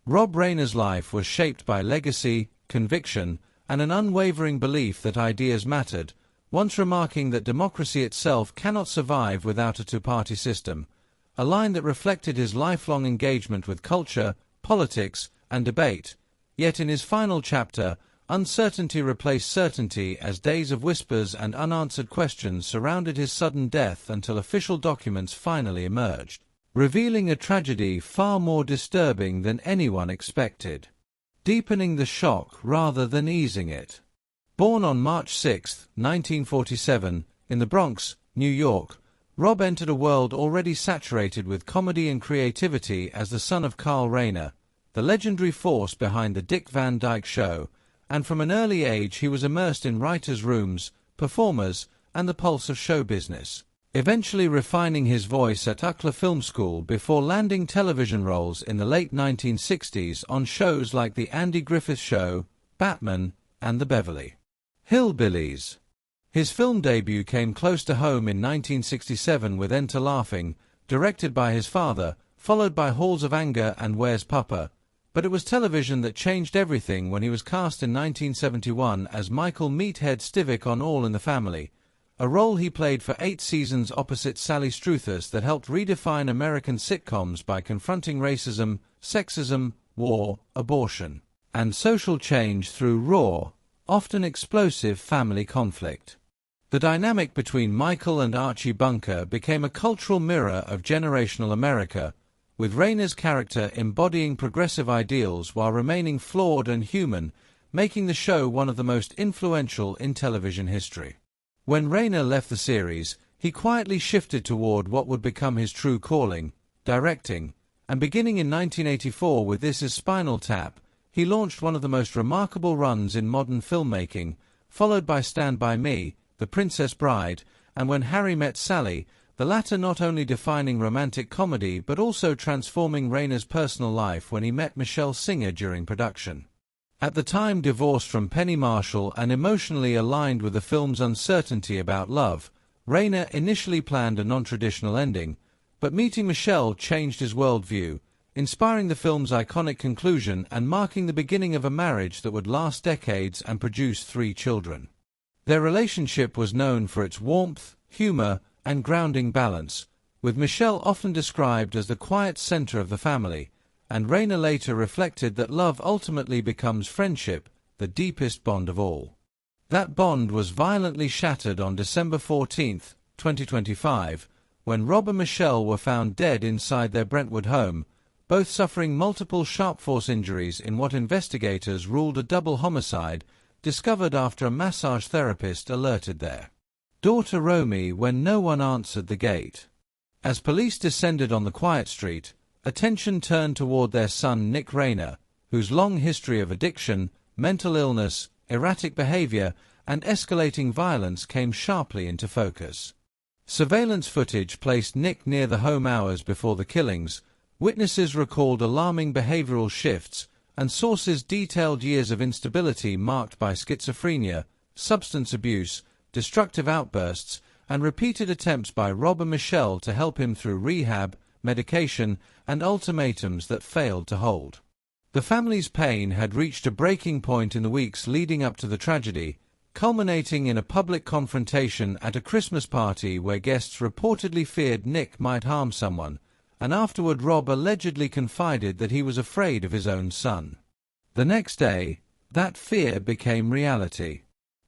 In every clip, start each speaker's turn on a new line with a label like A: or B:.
A: Rob Reiner's life was shaped by legacy, conviction, and an unwavering belief that ideas mattered, once remarking that democracy itself cannot survive without a two-party system, a line that reflected his lifelong engagement with culture, politics, and debate. Yet in his final chapter, uncertainty replaced certainty as days of whispers and unanswered questions surrounded his sudden death until official documents finally emerged, revealing a tragedy far more disturbing than anyone expected, deepening the shock rather than easing it. Born on March 6, 1947, in the Bronx, New York, Rob entered a world already saturated with comedy and creativity as the son of Carl Reiner, the legendary force behind The Dick Van Dyke Show, and from an early age he was immersed in writers' rooms, performers, and the pulse of show business, eventually refining his voice at UCLA Film School before landing television roles in the late 1960s on shows like The Andy Griffith Show, Batman, and The Beverly Hillbillies. His film debut came close to home in 1967 with Enter Laughing, directed by his father, followed by Halls of Anger and Where's Papa? But it was television that changed everything when he was cast in 1971 as Michael Meathead Stivic on All in the Family, a role he played for 8 seasons opposite Sally Struthers that helped redefine American sitcoms by confronting racism, sexism, war, abortion, and social change through raw, often explosive family conflict. The dynamic between Michael and Archie Bunker became a cultural mirror of generational America, with Reiner's character embodying progressive ideals while remaining flawed and human, making the show one of the most influential in television history. When Reiner left the series, he quietly shifted toward what would become his true calling, directing, and beginning in 1984 with This Is Spinal Tap, he launched one of the most remarkable runs in modern filmmaking, followed by Stand By Me, The Princess Bride, and When Harry Met Sally, the latter not only defining romantic comedy but also transforming Reiner's personal life when he met Michelle Singer during production. At the time divorced from Penny Marshall and emotionally aligned with the film's uncertainty about love, Reiner initially planned a non-traditional ending, but meeting Michelle changed his worldview, inspiring the film's iconic conclusion and marking the beginning of a marriage that would last decades and produce 3 children. Their relationship was known for its warmth, humor, and grounding balance, with Michelle often described as the quiet center of the family, and Reiner later reflected that love ultimately becomes friendship, the deepest bond of all. That bond was violently shattered on December 14, 2025, when Rob and Michelle were found dead inside their Brentwood home, both suffering multiple sharp force injuries in what investigators ruled a double homicide, discovered after a massage therapist alerted their daughter Romy when no one answered the gate. As police descended on the quiet street, attention turned toward their son Nick Reiner, whose long history of addiction, mental illness, erratic behavior, and escalating violence came sharply into focus. Surveillance footage placed Nick near the home hours before the killings, witnesses recalled alarming behavioral shifts, and sources detailed years of instability marked by schizophrenia, substance abuse, destructive outbursts, and repeated attempts by Rob and Michelle to help him through rehab, medication, and ultimatums that failed to hold. The family's pain had reached a breaking point in the weeks leading up to the tragedy, culminating in a public confrontation at a Christmas party where guests reportedly feared Nick might harm someone, and afterward Rob allegedly confided that he was afraid of his own son. The next day, that fear became reality.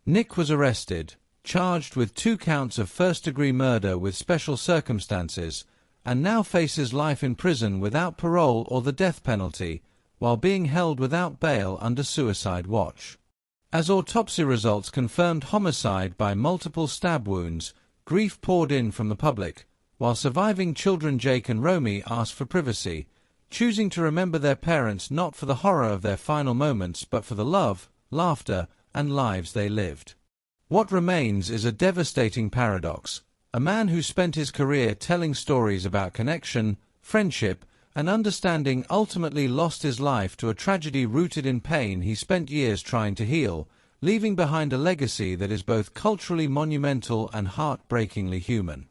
A: Nick was arrested, charged with 2 counts of first-degree murder with special circumstances, and now faces life in prison without parole or the death penalty, while being held without bail under suicide watch. As autopsy results confirmed homicide by multiple stab wounds, grief poured in from the public, while surviving children Jake and Romy asked for privacy, choosing to remember their parents not for the horror of their final moments but for the love, laughter, and lives they lived. What remains is a devastating paradox. A man who spent his career telling stories about connection, friendship, and understanding ultimately lost his life to a tragedy rooted in pain he spent years trying to heal, leaving behind a legacy that is both culturally monumental and heartbreakingly human.